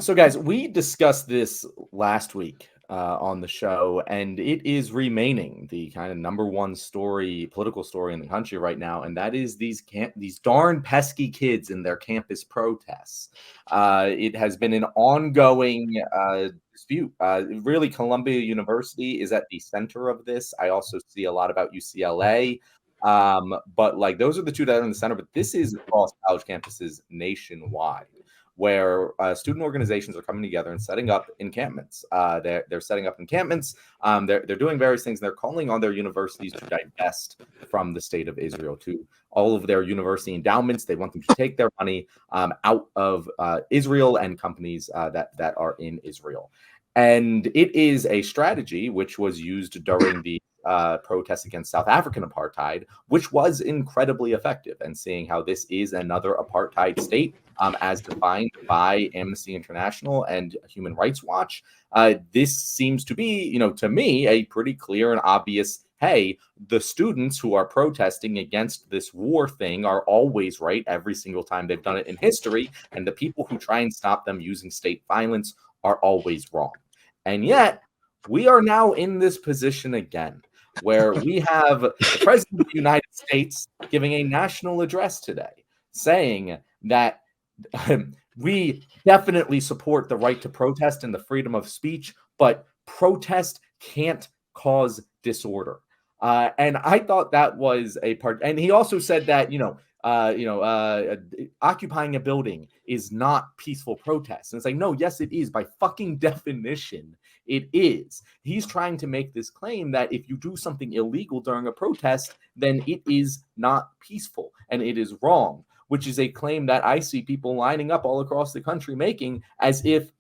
So, guys, we discussed this last week on the show, and it is remaining the kind of number one political story in the country right now, and that is these darn pesky kids in their campus protests. It has been an ongoing dispute. Really, Columbia University is at the center of this. I also see a lot about UCLA. But like those are the two that are in the center, but this is across college campuses nationwide, where student organizations are coming together and setting up encampments. They're setting up encampments. They're doing various things. They're calling on their universities to divest from the state of Israel, to all of their university endowments. They want them to take their money out of Israel and companies that are in Israel. And it is a strategy which was used during the protests against South African apartheid, which was incredibly effective. And seeing how this is another apartheid state, as defined by Amnesty International and Human Rights Watch, this seems to be, to me, a pretty clear and obvious, hey, the students who are protesting against this war thing are always right every single time they've done it in history, and the people who try and stop them using state violence are always wrong. And yet, we are now in this position again, where we have the President of the United States giving a national address today, saying that we definitely support the right to protest and the freedom of speech, but protest can't cause disorder. And I thought that was a part. And he also said that, occupying a building is not peaceful protest. And it's like, no, yes, it is. By fucking definition, it is. He's trying to make this claim that if you do something illegal during a protest, then it is not peaceful and it is wrong, which is a claim that I see people lining up all across the country making, as if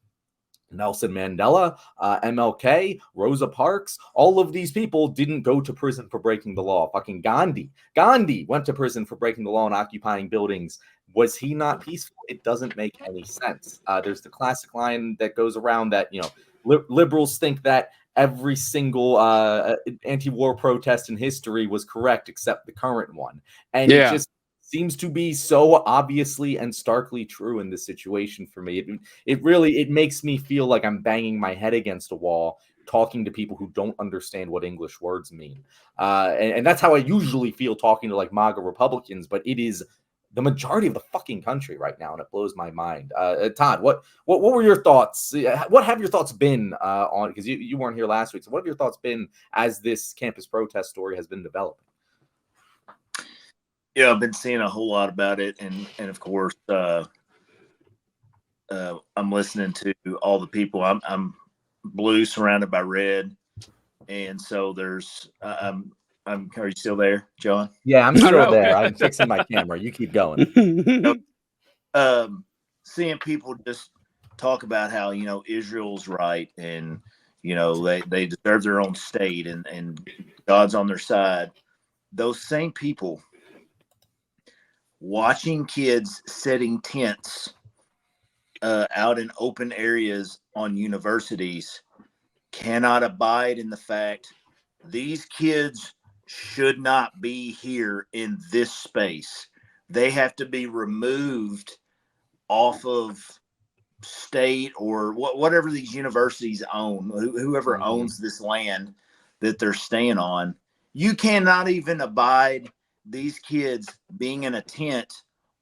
Nelson Mandela, MLK, Rosa Parks, all of these people didn't go to prison for breaking the law. Fucking Gandhi went to prison for breaking the law and occupying buildings. Was he not peaceful? It doesn't make any sense. There's the classic line that goes around that, liberals think that every single anti-war protest in history was correct except the current one. And it just seems to be so obviously and starkly true in this situation for me. It makes me feel like I'm banging my head against a wall talking to people who don't understand what English words mean. And that's how I usually feel talking to like MAGA Republicans, but it is the majority of the fucking country right now, and it blows my mind. Todd, what were your thoughts? What have your thoughts been on, because you weren't here last week, so what have your thoughts been as this campus protest story has been developing? Yeah, I've been seeing a whole lot about it, and of course, I'm listening to all the people. I'm blue surrounded by red, and so there's. Are you still there, John? Yeah, I'm still there. I'm fixing my camera. You keep going. Seeing people just talk about how Israel's right, and they deserve their own state, and God's on their side. Those same people watching kids setting tents out in open areas on universities cannot abide in the fact these kids should not be here in this space. They have to be removed off of state or whatever these universities own, whoever owns this land that they're staying on. You cannot even abide these kids being in a tent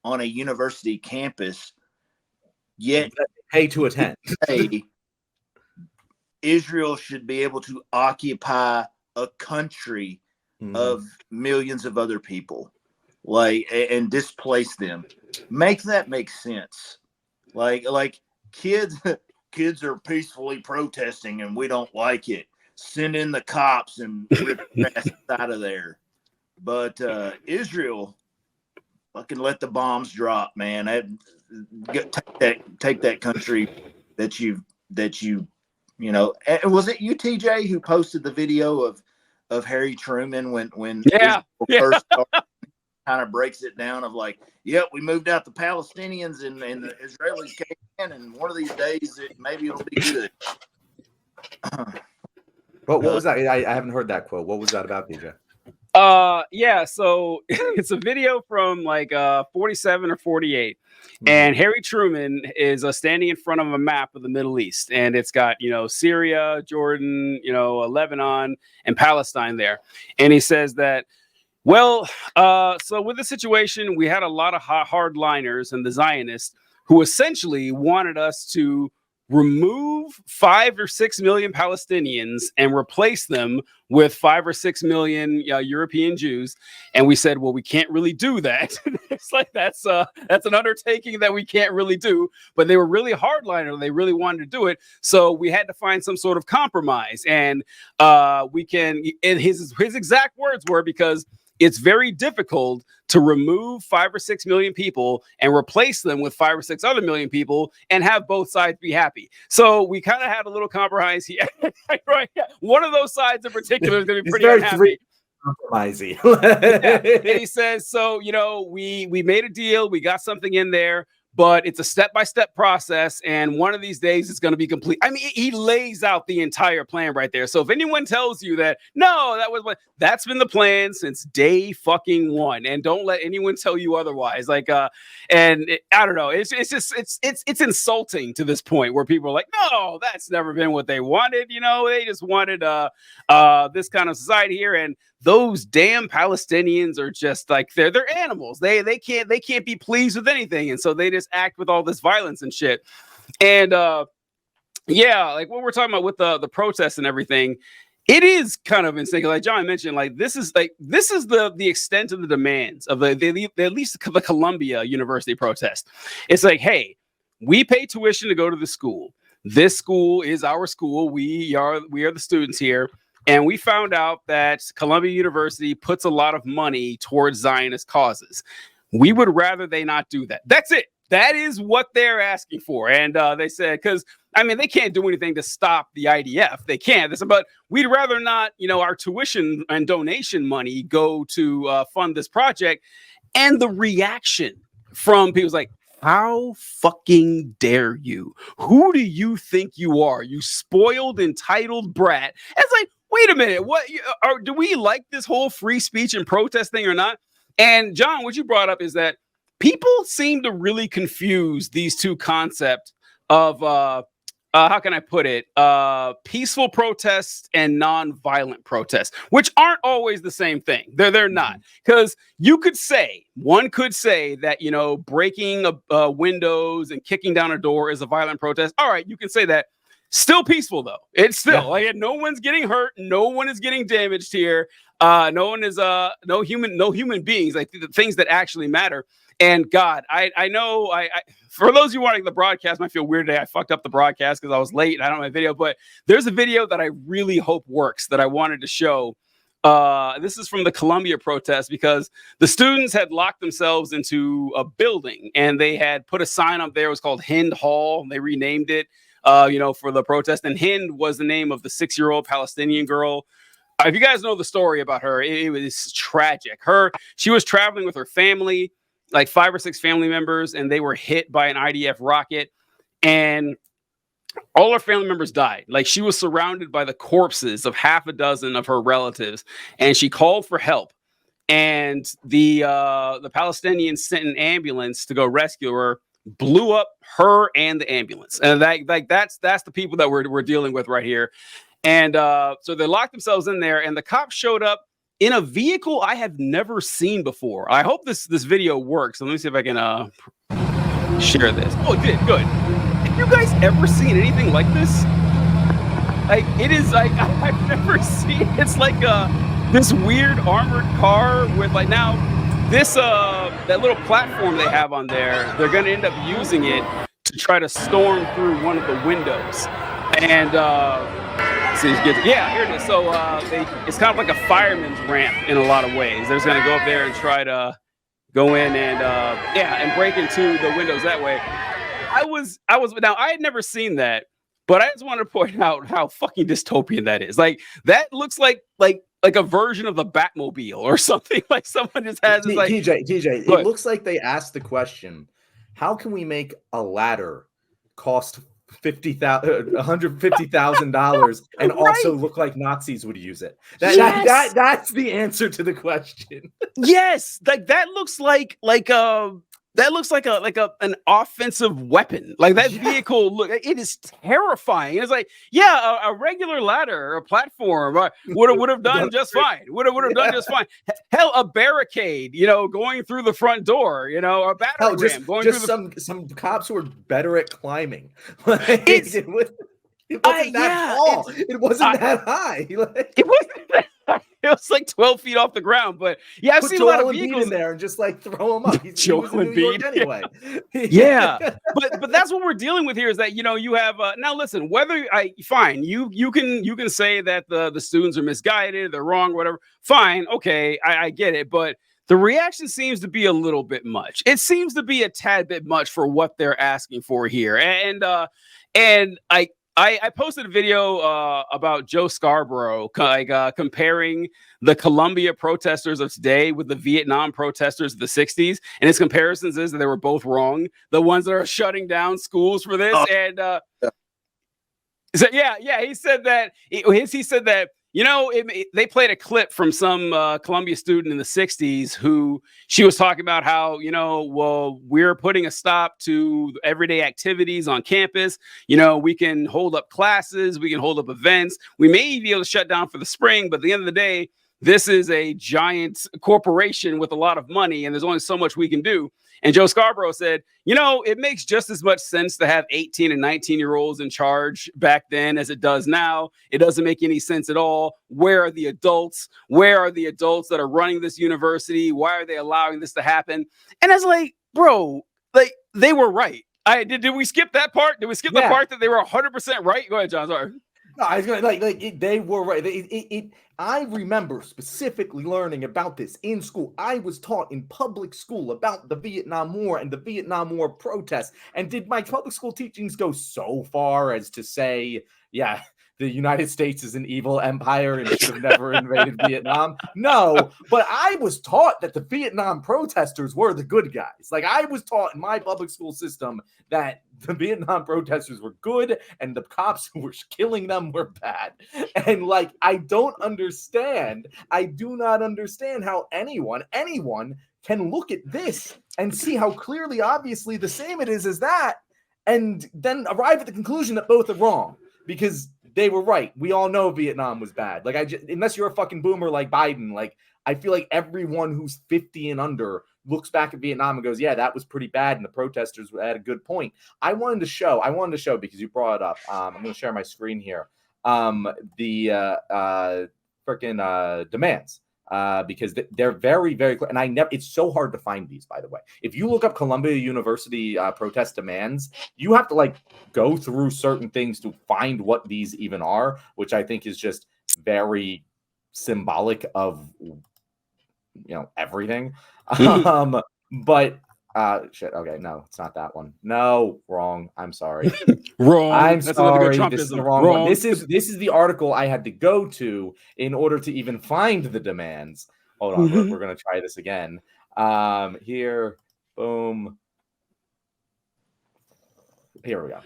on a university campus, yet pay to attend. Israel should be able to occupy a country of millions of other people, and displace them. Make that make sense. Like kids are peacefully protesting and we don't like it. Send in the cops and rip the ass out of there. But Israel, fucking let the bombs drop, man. Take that country that you was it you, TJ, who posted the video of Harry Truman when Israel first started, kind of breaks it down of like, yep, we moved out the Palestinians and the Israelis came in, and one of these days maybe it'll be good. What was that? I haven't heard that quote. What was that about, DJ? Yeah, so it's a video from like 47 or 48, and Harry Truman is standing in front of a map of the Middle East, and it's got, you know, Syria, Jordan, you know, Lebanon, and Palestine there. And he says that, well, so with the situation, we had a lot of hardliners and the Zionists who essentially wanted us to remove 5 or 6 million Palestinians and replace them with 5 or 6 million European Jews. And we said, well, we can't really do that. It's like that's an undertaking that we can't really do. But they were really hardliner; they really wanted to do it. So we had to find some sort of compromise. And we can. And his exact words were, because it's very difficult to remove 5 or 6 million people and replace them with 5 or 6 other million people and have both sides be happy. So we kind of had a little compromise here. Right? One of those sides in particular is going to be pretty unhappy. Compromising. Yeah. And he says, so, you know, we made a deal. We got something in there, but it's a step-by-step process, and one of these days it's going to be complete. I mean, he lays out the entire plan right there. So if anyone tells you that, no, that's been the plan since day fucking one, and don't let anyone tell you otherwise. Like, I don't know. It's just it's insulting to this point where people are like, no, that's never been what they wanted. You know, they just wanted this kind of society here, and those damn Palestinians are just like they're animals. They can't be pleased with anything, and so they just act with all this violence and shit. And yeah, like what we're talking about with the protests and everything, it is kind of insane. Like John mentioned, like this is the extent of the demands of at least the Columbia University protest. It's like, hey, we pay tuition to go to the school. This school is our school. We are the students here. And we found out that Columbia University puts a lot of money towards Zionist causes. We would rather they not do that. That's it. That is what they're asking for. And they said, because, I mean, they can't do anything to stop the IDF. They can't. But we'd rather not, you know, our tuition and donation money go to fund this project. And the reaction from people's like, how fucking dare you? Who do you think you are? You spoiled, entitled brat. It's like, wait a minute, do we like this whole free speech and protest thing or not? And John, what you brought up is that people seem to really confuse these two concepts of how can I put it? Peaceful protests and non-violent protests, which aren't always the same thing. They're not, because one could say that, you know, breaking windows and kicking down a door is a violent protest. All right, you can say that. Still peaceful though. It's still like no one's getting hurt, no one is getting damaged here. No one is no human beings, like the things that actually matter. And God, I know I for those of you watching the broadcast might feel weird today. I fucked up the broadcast because I was late and I don't have a video, but there's a video that I really hope works that I wanted to show. This is from the Columbia protest, because the students had locked themselves into a building and they had put a sign up there. It was called Hind Hall. They renamed it, you know, for the protest. And Hind was the name of the 6-year-old Palestinian girl. If you guys know the story about her, it was tragic. She was traveling with her family, like 5 or 6 family members, and they were hit by an IDF rocket, and all her family members died. Like, she was surrounded by the corpses of half a dozen of her relatives, and she called for help. And the Palestinians sent an ambulance to go rescue her, blew up her and the ambulance. And that's the people that we're dealing with right here. And so they locked themselves in there, and the cops showed up in a vehicle I have never seen before. I hope this video works. So let me see if I can share this. Oh, it did. Good. Have you guys ever seen anything like this? Like, it is like, I've never seen, it's like this weird armored car with, like, now this that little platform they have on there, they're gonna end up using it to try to storm through one of the windows. And yeah, here it is. So it's kind of like a fireman's ramp in a lot of ways. They're just gonna go up there and try to go in and and break into the windows that way. Now I had never seen that, but I just wanted to point out how fucking dystopian that is. Like, that looks like a version of the Batmobile or something. Like, someone just has this, like, TJ, it looks like they asked the question, how can we make a ladder cost $150,000 and also look like Nazis would use it. That's the answer to the question. Yes, like that looks like an offensive weapon. Like that vehicle, look, it is terrifying. It's like, yeah, a regular ladder or a platform would have done just fine. Would have done just fine. Hell, a barricade, going through the front door, a battering ram going through some cops who are better at climbing. It wasn't that tall. It wasn't that high. It wasn't that high. It was like 12 feet off the ground. But yeah, I've seen a lot of vehicles in there and just like throw him up. He was in New York anyway. Yeah. but that's what we're dealing with here is that, you have now listen, fine, you can say that the students are misguided, they're wrong, whatever. Fine. Okay. I get it. But the reaction seems to be a little bit much. It seems to be a tad bit much for what they're asking for here. And I posted a video about Joe Scarborough, comparing the Colombia protesters of today with the Vietnam protesters of the 60s. And his comparisons is that they were both wrong. The ones that are shutting down schools for this. He said that they played a clip from some Columbia student in the 60s who she was talking about how, we're putting a stop to everyday activities on campus. We can hold up classes, we can hold up events. We may be able to shut down for the spring, but at the end of the day, this is a giant corporation with a lot of money, and there's only so much we can do. And Joe Scarborough said, it makes just as much sense to have 18 and 19-year-olds in charge back then as it does now. It doesn't make any sense at all. Where are the adults? Where are the adults that are running this university? Why are they allowing this to happen? And I was like, bro, like they were right. Did we skip that part? Did we skip the part that they were 100% right? Go ahead, John. Sorry. No, I was gonna they were right. I remember specifically learning about this in school. I was taught in public school about the Vietnam War and the Vietnam War protests. And did my public school teachings go so far as to say, yeah, the United States is an evil empire and should have never invaded Vietnam? No, but I was taught that the Vietnam protesters were the good guys. Like I was taught in my public school system that the Vietnam protesters were good and the cops who were killing them were bad. And like, I do not understand how anyone can look at this and see how clearly, obviously the same it is as that, and then arrive at the conclusion that both are wrong because they were right. We all know Vietnam was bad. Like unless you're a fucking boomer like Biden, like I feel like everyone who's 50 and under looks back at Vietnam and goes, yeah, that was pretty bad. And the protesters had a good point. I wanted to show because you brought it up. I'm going to share my screen here. The freaking demands. Because they're very, very clear. And it's so hard to find these, by the way. If you look up Columbia University protest demands, you have to like go through certain things to find what these even are, which I think is just very symbolic of, everything. But shit. Okay, no, it's not that one. No, wrong. I'm sorry. Wrong. I'm sorry. This is the wrong one. This is the article I had to go to in order to even find the demands. Hold on, we're gonna try this again. Here, boom. Here we go.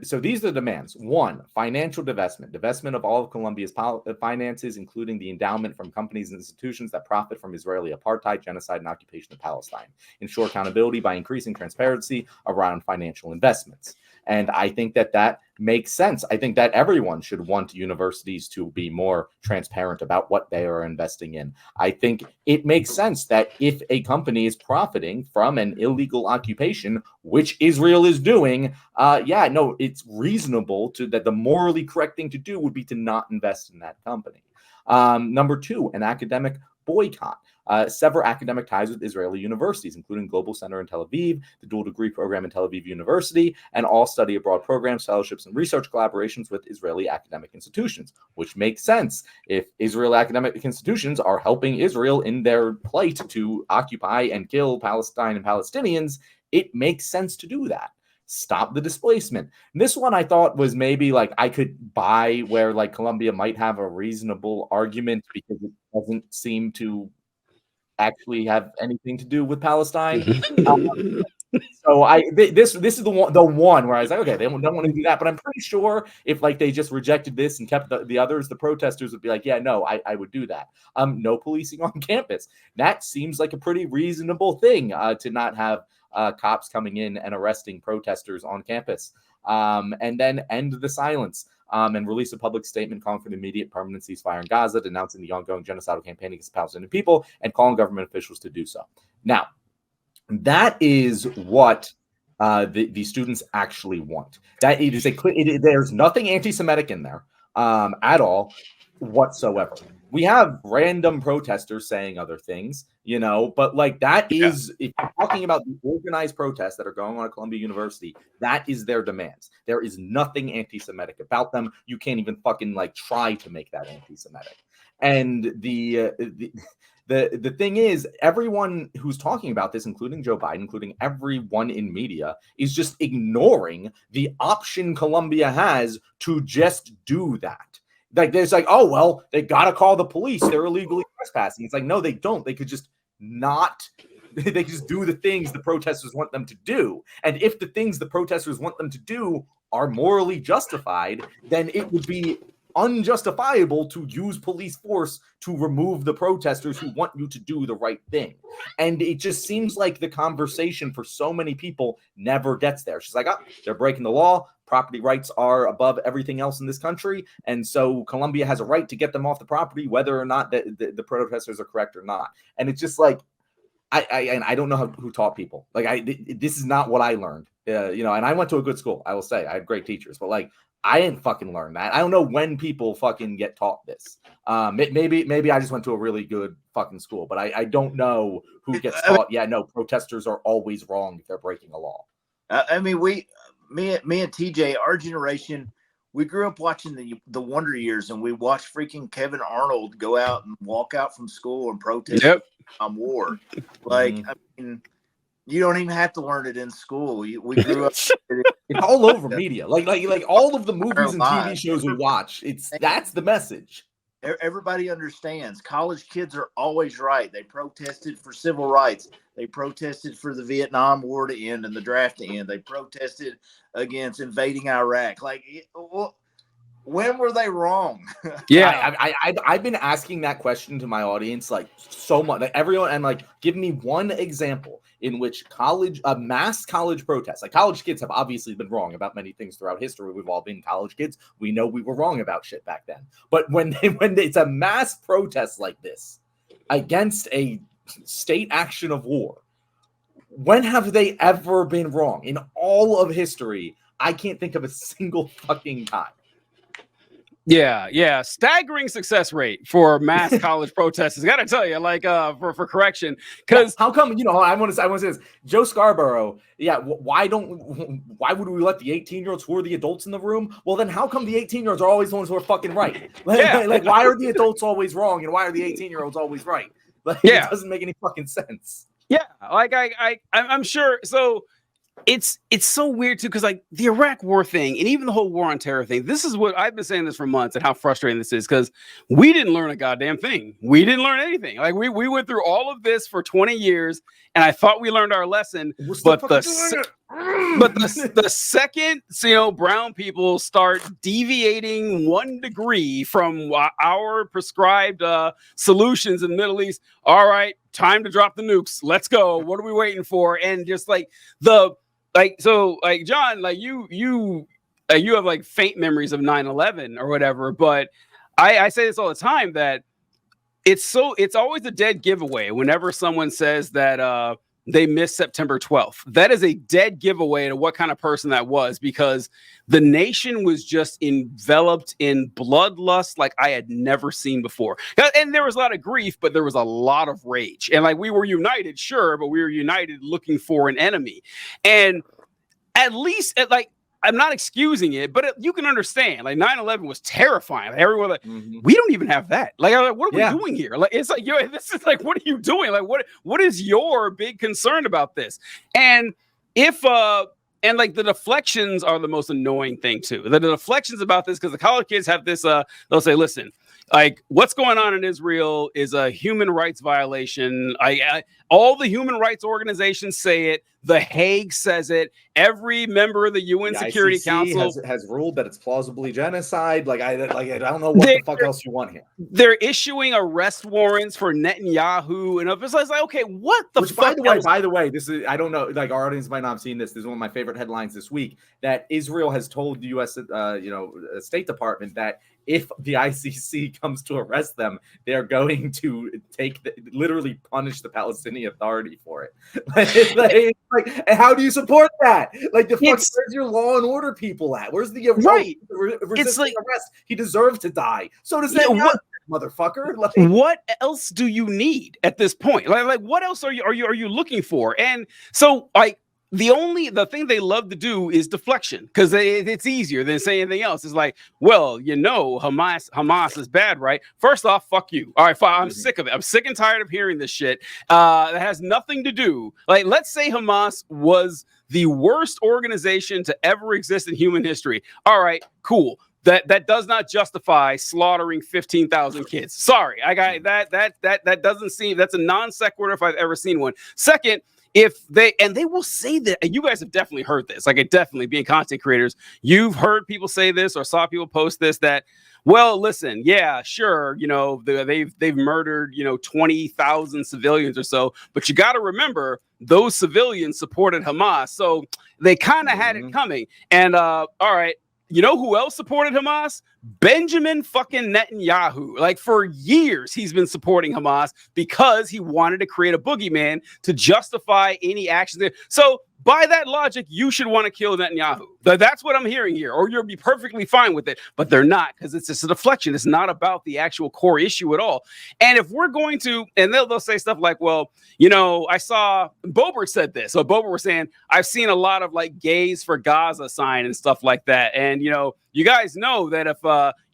So these are the demands. 1, financial divestment of all of Colombia's finances, including the endowment from companies and institutions that profit from Israeli apartheid, genocide, and occupation of Palestine. Ensure accountability by increasing transparency around financial investments. And I think that makes sense. I think that everyone should want universities to be more transparent about what they are investing in. I think it makes sense that if a company is profiting from an illegal occupation, which Israel is doing, it's reasonable that the morally correct thing to do would be to not invest in that company. Number 2, an academic boycott. Sever academic ties with Israeli universities, including Global Center in Tel Aviv, the dual degree program in Tel Aviv University, and all study abroad programs, fellowships, and research collaborations with Israeli academic institutions, which makes sense. If Israeli academic institutions are helping Israel in their plight to occupy and kill Palestine and Palestinians, it makes sense to do that. Stop the displacement. And this one I thought was maybe like I could buy where like Colombia might have a reasonable argument because it doesn't seem to actually have anything to do with Palestine. So this is the one where I was like, okay, they don't want to do that, but I'm pretty sure if like they just rejected this and kept the others, the protesters would be like, yeah, no, I would do that. No policing on campus. That seems like a pretty reasonable thing to not have cops coming in and arresting protesters on campus, and then end the silence. And release a public statement calling for the immediate permanent ceasefire in Gaza, denouncing the ongoing genocidal campaign against the Palestinian people, and calling government officials to do so. Now, that is what the students actually want. That it is there's nothing anti-Semitic in there at all whatsoever. We have random protesters saying other things, but like that is, if you're talking about the organized protests that are going on at Columbia University, that is their demands. There is nothing anti-Semitic about them. You can't even fucking like try to make that anti-Semitic. And the thing is, everyone who's talking about this, including Joe Biden, including everyone in media, is just ignoring the option Columbia has to just do that. Like, there's like, oh, well, they got to call the police. They're illegally trespassing. It's like, no, they don't. They could just they just do the things the protesters want them to do. And if the things the protesters want them to do are morally justified, then it would be unjustifiable to use police force to remove the protesters who want you to do the right thing. And it just seems like the conversation for so many people never gets there. She's like, oh, they're breaking the law. Property rights are above everything else in this country. And so Columbia has a right to get them off the property, whether or not the protesters are correct or not. And it's just like, I don't know who taught people. Like, this is not what I learned. And I went to a good school. I will say I had great teachers, but like, I didn't fucking learn that. I don't know when people fucking get taught this. Maybe I just went to a really good fucking school, but I don't know who gets taught. Yeah, no, protesters are always wrong if they're breaking a law. I mean, me and TJ, our generation, we grew up watching the Wonder Years, and we watched freaking Kevin Arnold go out and walk out from school and protest war. Like, I mean, you don't even have to learn it in school. We grew up. It's all over media. Like all of the movies and TV shows we watch. That's the message. Everybody understands. College kids are always right. They protested for civil rights. They protested for the Vietnam War to end and the draft to end. They protested against invading Iraq. Like, when were they wrong? Yeah, I've been asking that question to my audience like so much. Like, everyone, and like, give me one example in which mass college protests, like, college kids have obviously been wrong about many things throughout history. We've all been college kids. We know we were wrong about shit back then. But when it's a mass protest like this against a state action of war, when have they ever been wrong? In all of history, I can't think of a single fucking time. Yeah. Staggering success rate for mass college protests. I gotta tell you, like, for correction, because how come, I want to say this, Joe Scarborough. Yeah, why would we let the 18-year-olds who are the adults in the room? Well, then how come the 18-year-olds are always the ones who are fucking right? Like, why are the adults always wrong and why are the 18-year-olds always right? Like, it doesn't make any fucking sense. Yeah, like I'm sure. So it's so weird too, because like the Iraq war thing and even the whole war on terror thing, this is what I've been saying this for months and how frustrating this is, because we didn't learn a goddamn thing. We didn't learn anything. Like, we went through all of this for 20 years and I thought we learned our lesson, but the second brown people start deviating 1 degree from our prescribed solutions in the Middle East, all right, time to drop the nukes. Let's go. What are we waiting for? And just like John, like you have like faint memories of 9/11 or whatever, but I say this all the time, that it's always a dead giveaway whenever someone says that they missed September 12th. That is a dead giveaway to what kind of person that was, because the nation was just enveloped in bloodlust like I had never seen before. And there was a lot of grief, but there was a lot of rage. And like, we were united, sure, but we were united looking for an enemy. And at least, like, I'm not excusing it, but you can understand, like, 9/11 was terrifying. Like, everyone, like, we don't even have that. Like, what are we doing here? Like, it's like, this is like, what are you doing? Like, what is your big concern about this? And if and like the deflections are the most annoying thing too. The deflections about this, because the college kids have this, they'll say, listen, like what's going on in Israel is a human rights violation. All the human rights organizations say it. The Hague says it. Every member of the UN Security Council has ruled that it's plausibly genocide. I don't know what the fuck else you want here. They're issuing arrest warrants for Netanyahu, and it's like, okay, what the fuck? By the way, this is, I don't know, like our audience might not have seen this. This is one of my favorite headlines this week, that Israel has told the U.S. State Department that if the ICC comes to arrest them, they're going to literally punish the Palestinian Authority for it. Like, how do you support that? Like, where's your law and order people at? Where's the resisting arrest? He deserves to die. So does that motherfucker. Like, what else do you need at this point? Like what else are you looking for? And so, like, the thing they love to do is deflection, because it's easier than saying anything else. It's like, well, Hamas is bad, right? First off, fuck you. All right, fine. I'm sick of it. I'm sick and tired of hearing this shit. That has nothing to do. Like, let's say Hamas was the worst organization to ever exist in human history. All right, cool. That does not justify slaughtering 15,000 kids. Sorry, I got that doesn't seem, that's a non sequitur if I've ever seen one. Second, if they will say that, and you guys have definitely heard this, like, it definitely, being content creators, you've heard people say this or saw people post this, that, well, listen, yeah, sure, they've murdered 20,000 civilians or so, but you got to remember those civilians supported Hamas, so they kind of had it coming. And all right, you know who else supported Hamas? Benjamin fucking Netanyahu. Like, for years, he's been supporting Hamas because he wanted to create a boogeyman to justify any actions there. So, by that logic, you should want to kill Netanyahu. That's what I'm hearing here, or you'll be perfectly fine with it. But they're not, because it's just a deflection. It's not about the actual core issue at all. And if we're going to, and they'll say stuff like, well, I saw, Boebert said this. So Boebert was saying, I've seen a lot of like gays for Gaza sign and stuff like that. And, you guys know that if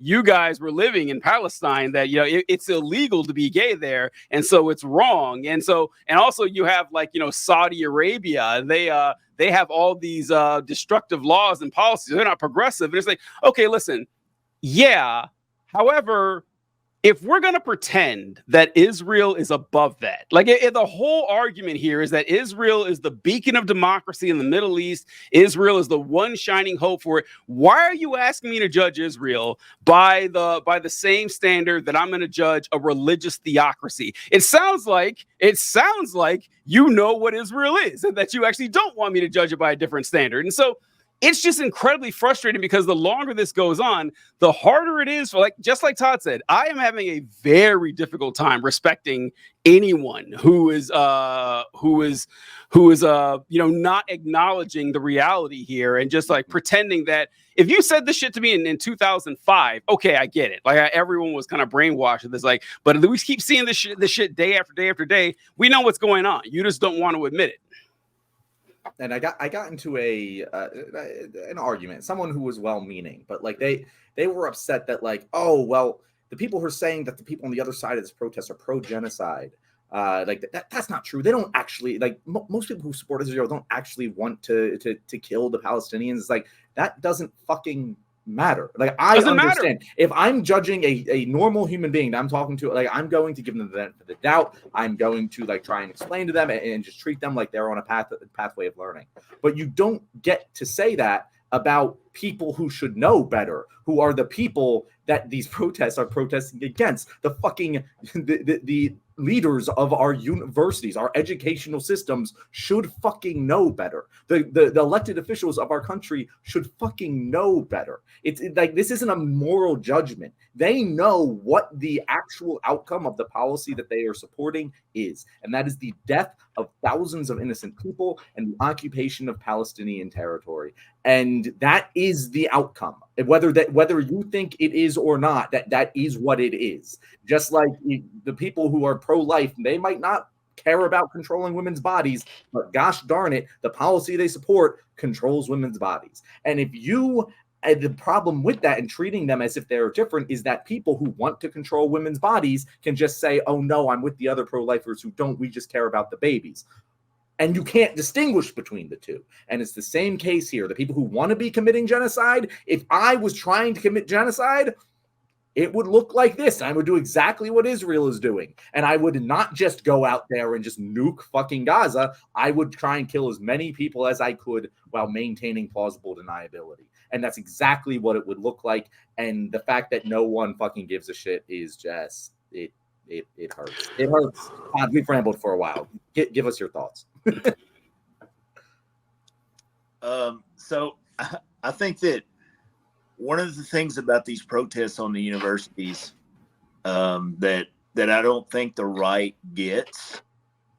you guys were living in Palestine, that it's illegal to be gay there, and so it's wrong. And also you have like Saudi Arabia, they have all these destructive laws and policies. They're not progressive. And it's like, okay, listen, yeah. However, if we're going to pretend that Israel is above that, like the whole argument here is that Israel is the beacon of democracy in the Middle East. Israel is the one shining hope for it. Why are you asking me to judge Israel by the same standard that I'm going to judge a religious theocracy? It sounds like you know what Israel is, and that you actually don't want me to judge it by a different standard. And so it's just incredibly frustrating, because the longer this goes on, the harder it is for, just like Todd said, I am having a very difficult time respecting anyone who is not acknowledging the reality here, and just like pretending that if you said this shit to me in 2005, okay, I get it. Like, everyone was kind of brainwashed with this, but we keep seeing this shit day after day after day. We know what's going on. You just don't want to admit it. And I got into an argument, someone who was well-meaning, but like they were upset that, like, oh, well, the people who are saying that the people on the other side of this protest are pro-genocide, that's not true. They don't actually, like, most people who support Israel don't actually want to kill the Palestinians. It's like, that doesn't fucking matter. Like, I understand. If I'm judging a normal human being that I'm talking to, like, I'm going to give them the benefit of the doubt. I'm going to like try and explain to them and just treat them like they're on a pathway of learning. But you don't get to say that about people who should know better, who are the people that these protests are protesting against. The fucking the leaders of our universities, our educational systems should fucking know better. The elected officials of our country should fucking know better. It's like, this isn't a moral judgment. They know what the actual outcome of the policy that they are supporting is, and that is the death of thousands of innocent people and the occupation of Palestinian territory. And that is the outcome. Whether you think it is or not, that is what it is. Just like the people who are pro-life, they might not care about controlling women's bodies, but gosh darn it, the policy they support controls women's bodies. And if the problem with that and treating them as if they're different is that people who want to control women's bodies can just say, oh no, I'm with the other pro-lifers who don't, we just care about the babies. And you can't distinguish between the two. And it's the same case here. The people who want to be committing genocide, if I was trying to commit genocide, it would look like this. I would do exactly what Israel is doing. And I would not just go out there and just nuke fucking Gaza. I would try and kill as many people as I could while maintaining plausible deniability. And that's exactly what it would look like. And the fact that no one fucking gives a shit is just, it hurts. It hurts. We've rambled for a while. Give us your thoughts. So I think that one of the things about these protests on the universities that I don't think the right gets,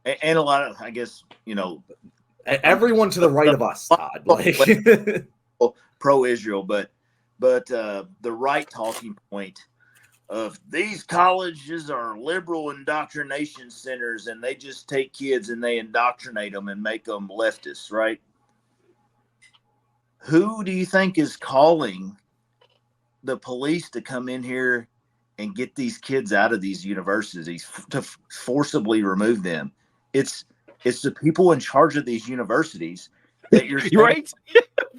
and a lot of, I guess, everyone to the right of us, Todd, like pro-Israel, but the right talking point of these colleges are liberal indoctrination centers, and they just take kids and they indoctrinate them and make them leftists, right? Who do you think is calling the police to come in here and get these kids out of these universities, to forcibly remove them? It's the people in charge of these universities that you're right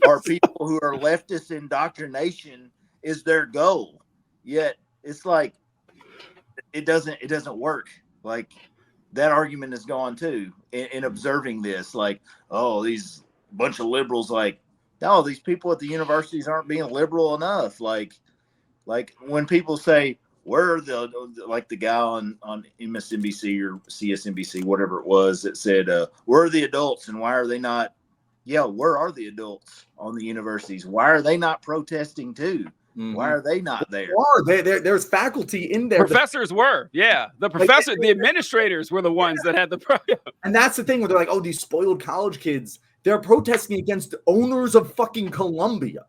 are people who are leftist indoctrination is their goal. Yet it's like it doesn't work. Like, that argument is gone too in observing this. Like, oh, these bunch of liberals, like, no, these people at the universities aren't being liberal enough. Like when people say, where are the guy on MSNBC or CSNBC, whatever it was, that said, where are the adults and why are they not? Yeah, where are the adults on the universities? Why are they not protesting too? Mm-hmm. Why are they not there? There's faculty in there. Professors were, yeah. The administrators were the ones that had the problem. And that's the thing where they're like, oh, these spoiled college kids, they're protesting against owners of fucking Columbia.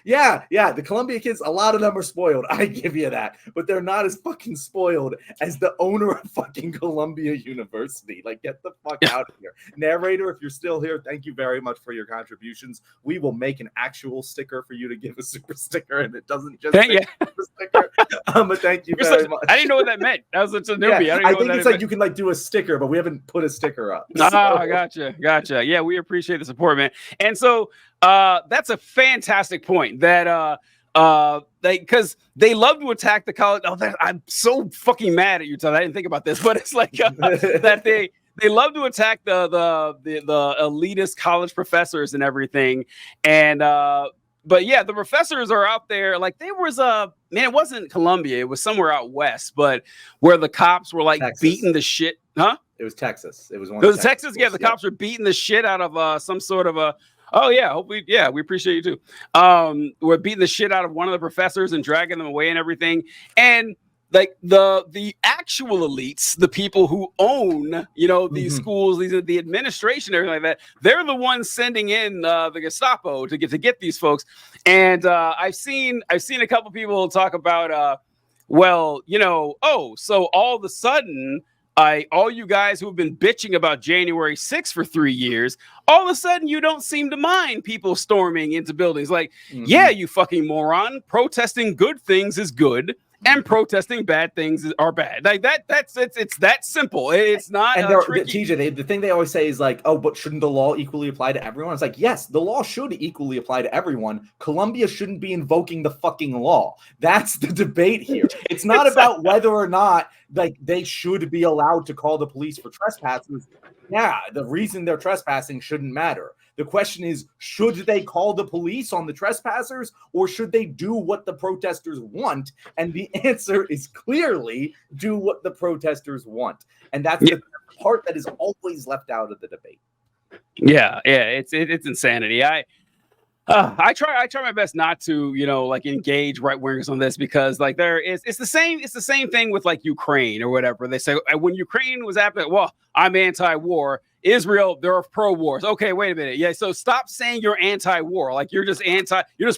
Yeah, the Columbia kids, a lot of them are spoiled. I give you that, but they're not as fucking spoiled as the owner of fucking Columbia University. Like, get the fuck out of here. Narrator, if you're still here, thank you very much for your contributions. We will make an actual sticker for you to give a super sticker, and it doesn't just say super sticker. But thank you very much. I didn't know what that meant. That was such a newbie. Yeah, I think it's like you can like do a sticker, but we haven't put a sticker up. So. Gotcha. Yeah, we appreciate the support, man. And so that's a fantastic point that because they love to attack the college. Oh, I'm so fucking mad at you, Todd. I didn't think about this, but it's like that they love to attack the elitist college professors and everything. And but yeah, the professors are out there. Like, there was it wasn't Columbia, it was somewhere out west, but where the cops were like Texas. Beating the shit, huh? It was Texas. It was Texas. Yeah, the cops were beating the shit out of some sort of a. Oh yeah, hopefully, yeah, we appreciate you too. We're beating the shit out of one of the professors and dragging them away and everything. And like the actual elites, the people who own, these schools, the administration, everything like that, they're the ones sending in the Gestapo to get these folks. And I've seen a couple people talk about, so all of a sudden, all you guys who have been bitching about January 6th for 3 years, all of a sudden you don't seem to mind people storming into buildings. Like, yeah, you fucking moron. Protesting good things is good, and protesting bad things are bad. Like it's that simple. It's not. And TJ, the thing they always say is like, oh, but shouldn't the law equally apply to everyone? It's like, yes, the law should equally apply to everyone. Columbia shouldn't be invoking the fucking law. That's the debate here. It's not about whether or not like they should be allowed to call the police for trespassers. Yeah, the reason they're trespassing shouldn't matter. The question is, should they call the police on the trespassers, or should they do what the protesters want? And the answer is clearly do what the protesters want. And that's the part that is always left out of the debate. Yeah, it's insanity. I try my best not to, engage right wingers on this, because like it's the same thing with like Ukraine or whatever. They say when Ukraine was after, well, I'm anti-war. Israel, they're pro-wars. Okay, wait a minute. Yeah, so stop saying you're anti-war. Like, you're just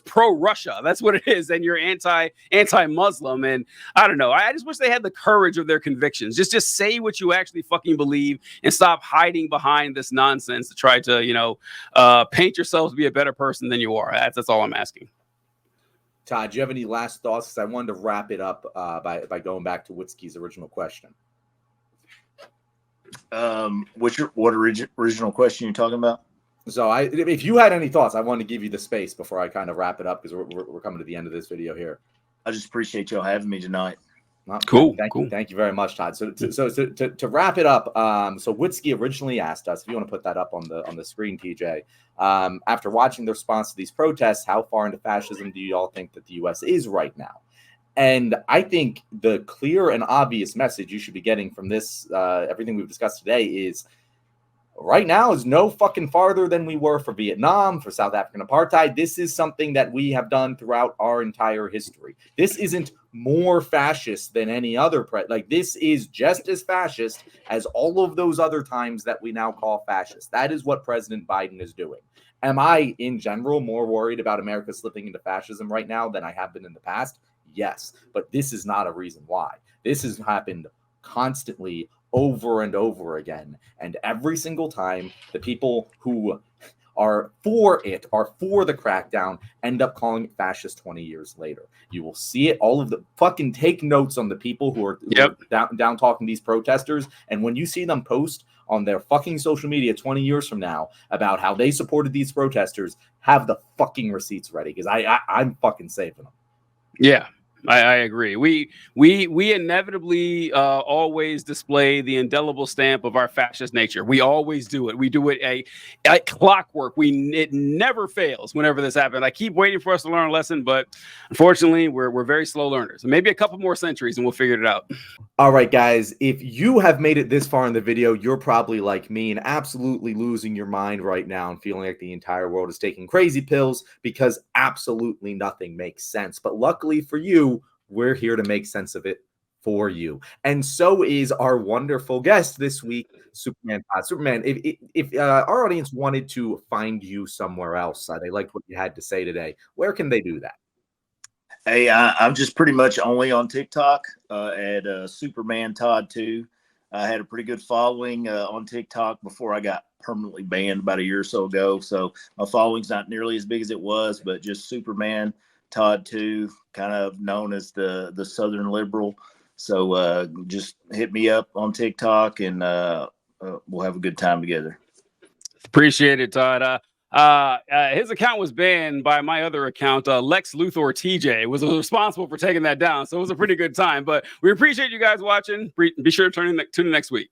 pro-Russia. That's what it is. And you're anti-Muslim. And I don't know. I just wish they had the courage of their convictions. Just say what you actually fucking believe and stop hiding behind this nonsense to try to, paint yourself to be a better person than you are. That's all I'm asking. Todd, do you have any last thoughts? Because I wanted to wrap it up by going back to Witzke's original question. What original question you're talking about? So if you had any thoughts, I want to give you the space before I kind of wrap it up because we're coming to the end of this video here. I just appreciate y'all having me tonight. Cool. Thank you very much, Todd. So to wrap it up, so Whitsky originally asked us, if you want to put that up on the screen, TJ, after watching the response to these protests, how far into fascism do you all think that the U.S. is right now? And I think the clear and obvious message you should be getting from this, everything we've discussed today, is right now is no fucking farther than we were for Vietnam, for South African apartheid. This is something that we have done throughout our entire history. This isn't more fascist than any other this is just as fascist as all of those other times that we now call fascist. That is what President Biden is doing. Am I, in general, more worried about America slipping into fascism right now than I have been in the past? Yes, but this is not a reason why. This has happened constantly over and over again. And every single time, the people who are for the crackdown, end up calling it fascist 20 years later. You will see it. All of the fucking take notes on the people who are down talking these protesters. And when you see them post on their fucking social media 20 years from now about how they supported these protesters, have the fucking receipts ready, because I'm fucking saving them. Yeah. I agree. We inevitably always display the indelible stamp of our fascist nature. We always do it. We do it a clockwork. It never fails whenever this happens. I keep waiting for us to learn a lesson, but unfortunately, we're very slow learners. Maybe a couple more centuries and we'll figure it out. All right, guys, if you have made it this far in the video, you're probably like me and absolutely losing your mind right now and feeling like the entire world is taking crazy pills because absolutely nothing makes sense. But luckily for you, we're here to make sense of it for you. And so is our wonderful guest this week, SupermanTodd. Superman, if our audience wanted to find you somewhere else, they liked what you had to say today, where can they do that? Hey, I'm just pretty much only on TikTok at SupermanTodd 2. I had a pretty good following on TikTok before I got permanently banned about a year or so ago. So my following's not nearly as big as it was, but just SupermanTodd 2, kind of known as the Southern Liberal. So just hit me up on TikTok and we'll have a good time together. Appreciate it, Todd. His account was banned by my other account. Lex Luthor TJ was responsible for taking that down. So it was a pretty good time, but we appreciate you guys watching. Be sure to tune in next week.